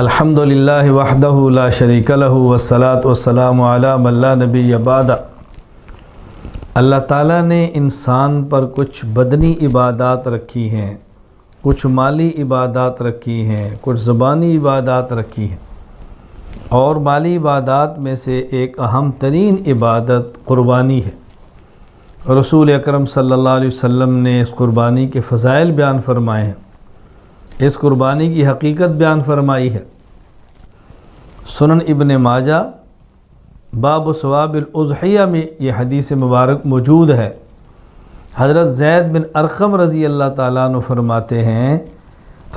الحمدللہ وحدہ لا شریک لہ والصلاۃ والسلام علی من لا نبی بعدہ۔ اللہ تعالیٰ نے انسان پر کچھ بدنی عبادات رکھی ہیں، کچھ مالی عبادات رکھی ہیں، کچھ زبانی عبادات رکھی ہیں، اور مالی عبادات میں سے ایک اہم ترین عبادت قربانی ہے۔ رسول اکرم صلی اللہ علیہ وسلم نے اس قربانی کے فضائل بیان فرمائے ہیں، اس قربانی کی حقیقت بیان فرمائی ہے۔ سنن ابن ماجہ باب ثواب الاضحیہ میں یہ حدیث مبارک موجود ہے۔ حضرت زید بن ارقم رضی اللہ تعالیٰ عنہ فرماتے ہیں،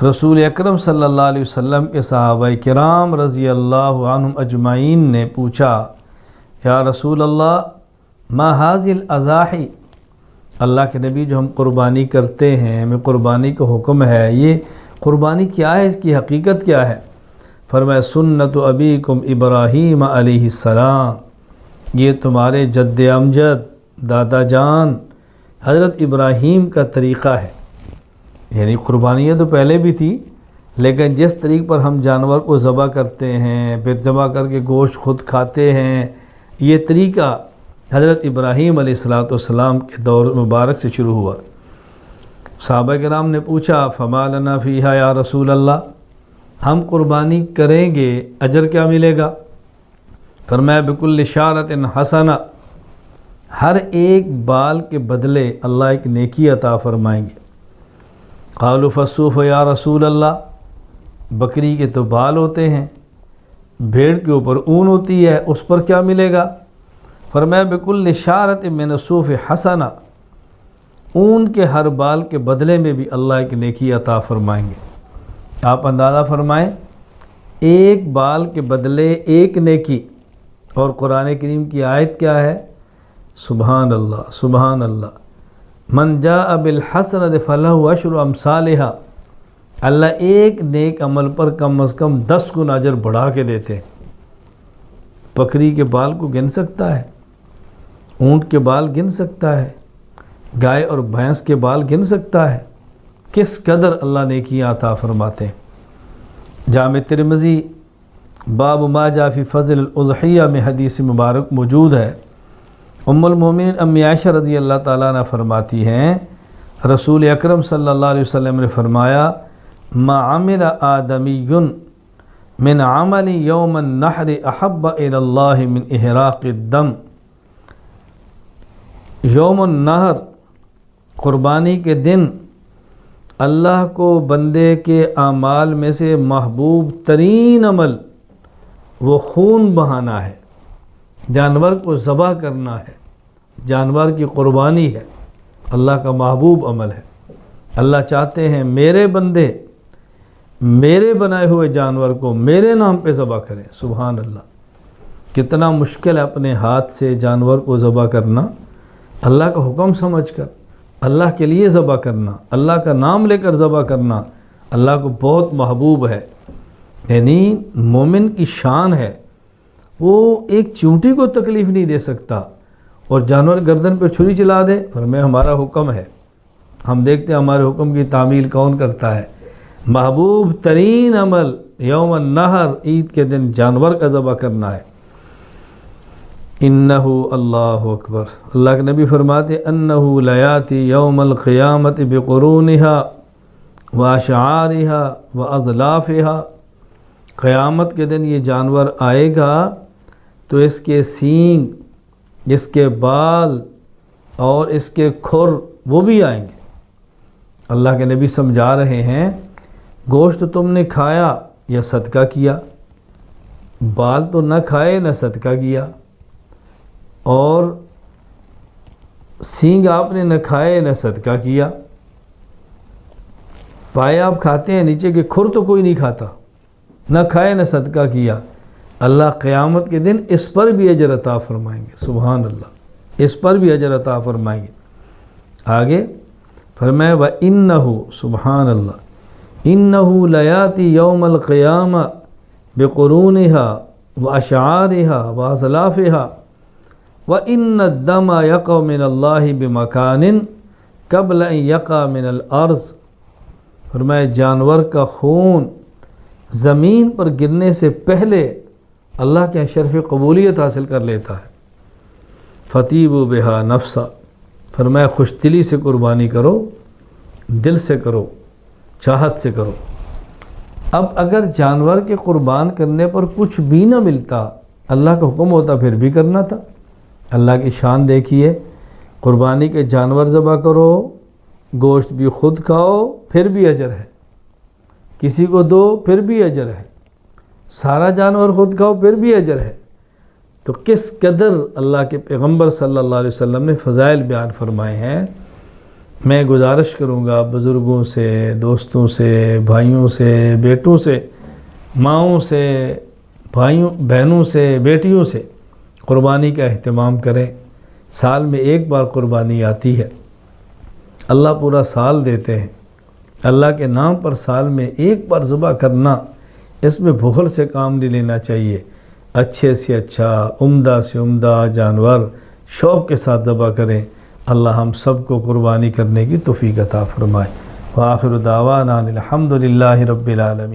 رسول اکرم صلی اللہ علیہ وسلم کے صحابہ کرام رضی اللہ عنہم اجمعین نے پوچھا، یا رسول اللہ ما هذه الاضاحی، اللہ کے نبی جو ہم قربانی کرتے ہیں، ہمیں قربانی کا حکم ہے، یہ قربانی کیا ہے، اس کی حقیقت کیا ہے؟ فرمایا سنت ابیکم ابراہیم علیہ السلام، یہ تمہارے جد امجد دادا جان حضرت ابراہیم کا طریقہ ہے۔ یعنی قربانیاں تو پہلے بھی تھی، لیکن جس طریقے پر ہم جانور کو ذبح کرتے ہیں، پھر ذبح کر کے گوشت خود کھاتے ہیں، یہ طریقہ حضرت ابراہیم علیہ السلام کے دور مبارک سے شروع ہوا۔ صحابہ کرام نے پوچھا فما لنا فیہا یا رسول اللہ، ہم قربانی کریں گے اجر کیا ملے گا؟ فرمایا بکل شارۃ حسنہ، ہر ایک بال کے بدلے اللہ ایک نیکی عطا فرمائیں گے۔ قالوا فالصوف یا رسول اللہ، بکری کے تو بال ہوتے ہیں، بھیڑ کے اوپر اون ہوتی ہے، اس پر کیا ملے گا؟ فرمایا بکل شارۃ من الصوف حسنہ، اون کے ہر بال کے بدلے میں بھی اللہ ایک نیکی عطا فرمائیں گے۔ آپ اندازہ فرمائیں، ایک بال کے بدلے ایک نیکی، اور قرآن کریم کی آیت کیا ہے؟ سبحان اللہ سبحان اللہ، من جاء بالحسنۃ فلہ عشر امثالھا، اللہ ایک نیک عمل پر کم از کم 10 گنا اجر بڑھا کے دیتے ہیں۔ بکری کے بال کو گن سکتا ہے، اونٹ کے بال گن سکتا ہے، گائے اور بھینس کے بال گن سکتا ہے؟ کس قدر اللہ نیکیاں عطا فرماتے ہیں۔ جامع ترمذی باب ما جاء فی فضل الاضحیہ میں حدیث مبارک موجود ہے۔ ام المومنین امی عائشہ رضی اللہ تعالیٰ عنہ فرماتی ہیں، رسول اکرم صلی اللہ علیہ وسلم نے فرمایا ما عمل آدمی من عمل یوم النحر احب الی اللہ من احراق الدم، یوم النحر قربانی کے دن اللہ کو بندے کے اعمال میں سے محبوب ترین عمل وہ خون بہانا ہے، جانور کو ذبح کرنا ہے، جانور کی قربانی ہے، اللہ کا محبوب عمل ہے۔ اللہ چاہتے ہیں میرے بندے میرے بنائے ہوئے جانور کو میرے نام پہ ذبح کریں۔ سبحان اللہ، کتنا مشکل ہے اپنے ہاتھ سے جانور کو ذبح کرنا، اللہ کا حکم سمجھ کر اللہ کے لیے ذبح کرنا، اللہ کا نام لے کر ذبح کرنا اللہ کو بہت محبوب ہے۔ یعنی مومن کی شان ہے، وہ ایک چونٹی کو تکلیف نہیں دے سکتا، اور جانور گردن پہ چھری چلا دے، فرمایا ہمارا حکم ہے۔ ہم دیکھتے ہیں ہمارے حکم کی تعمیل کون کرتا ہے۔ محبوب ترین عمل یوم النحر، عید کے دن جانور کا ذبح کرنا ہے۔ انہ اللہ اکبر، اللہ کے نبی فرماتے انہ لیاتی یوم القیامت بقرونہا واشعارہا واضلافہا، قیامت کے دن یہ جانور آئے گا تو اس کے سینگ، اس کے بال اور اس کے کھر وہ بھی آئیں گے۔ اللہ کے نبی سمجھا رہے ہیں گوشت تم نے کھایا یا صدقہ کیا، بال تو نہ کھائے نہ صدقہ کیا، اور سینگ آپ نے نہ کھائے نہ صدقہ کیا، پائے آپ کھاتے ہیں، نیچے کے کھر تو کوئی نہیں کھاتا، نہ کھائے نہ صدقہ کیا۔ اللہ قیامت کے دن اس پر بھی اجر عطا فرمائیں گے۔ سبحان اللہ، اس پر بھی اجر عطا فرمائیں گے۔ آگے فرمایا وَإِنَّهُ، سبحان اللہ، إِنَّهُ لَيَأْتِي يَوْمَ الْقِيَامَةِ بِقُرُونِهَا وَأَشْعَارِهَا وَأَضْلَافِهَا وَإِنَّ الدَّمَ يَقَعُ مِنَ اللَّهِ بِمَكَانٍ قَبْلَ أَن يَقَعَ مِنَ الْأَرْضِ، فرمایا جانور کا خون زمین پر گرنے سے پہلے اللہ کے شرف قبولیت حاصل کر لیتا ہے۔ فطیبوا بہا نفسا، فرمایا خوش دلی سے قربانی کرو، دل سے کرو، چاہت سے کرو۔ اب اگر جانور کے قربان کرنے پر کچھ بھی نہ ملتا، اللہ کا حکم ہوتا پھر بھی کرنا تھا۔ اللہ کی شان دیکھیے، قربانی کے جانور ذبح کرو، گوشت بھی خود کھاؤ پھر بھی اجر ہے، کسی کو دو پھر بھی اجر ہے، سارا جانور خود کھاؤ پھر بھی اجر ہے۔ تو کس قدر اللہ کے پیغمبر صلی اللہ علیہ وسلم نے فضائل بیان فرمائے ہیں۔ میں گزارش کروں گا بزرگوں سے، دوستوں سے، بھائیوں سے، بیٹوں سے، ماؤں سے، بھائیوں بہنوں سے، بیٹیوں سے قربانی کا اہتمام کریں۔ سال میں ایک بار قربانی آتی ہے، اللہ پورا سال دیتے ہیں۔ اللہ کے نام پر سال میں ایک بار ذبح کرنا، اس میں بخل سے کام نہیں لینا چاہیے۔ اچھے سے اچھا، عمدہ سے عمدہ جانور شوق کے ساتھ ذبح کریں۔ اللہ ہم سب کو قربانی کرنے کی توفیق عطا فرمائے۔ وآخر دعوانا الحمد للہ رب العالمین۔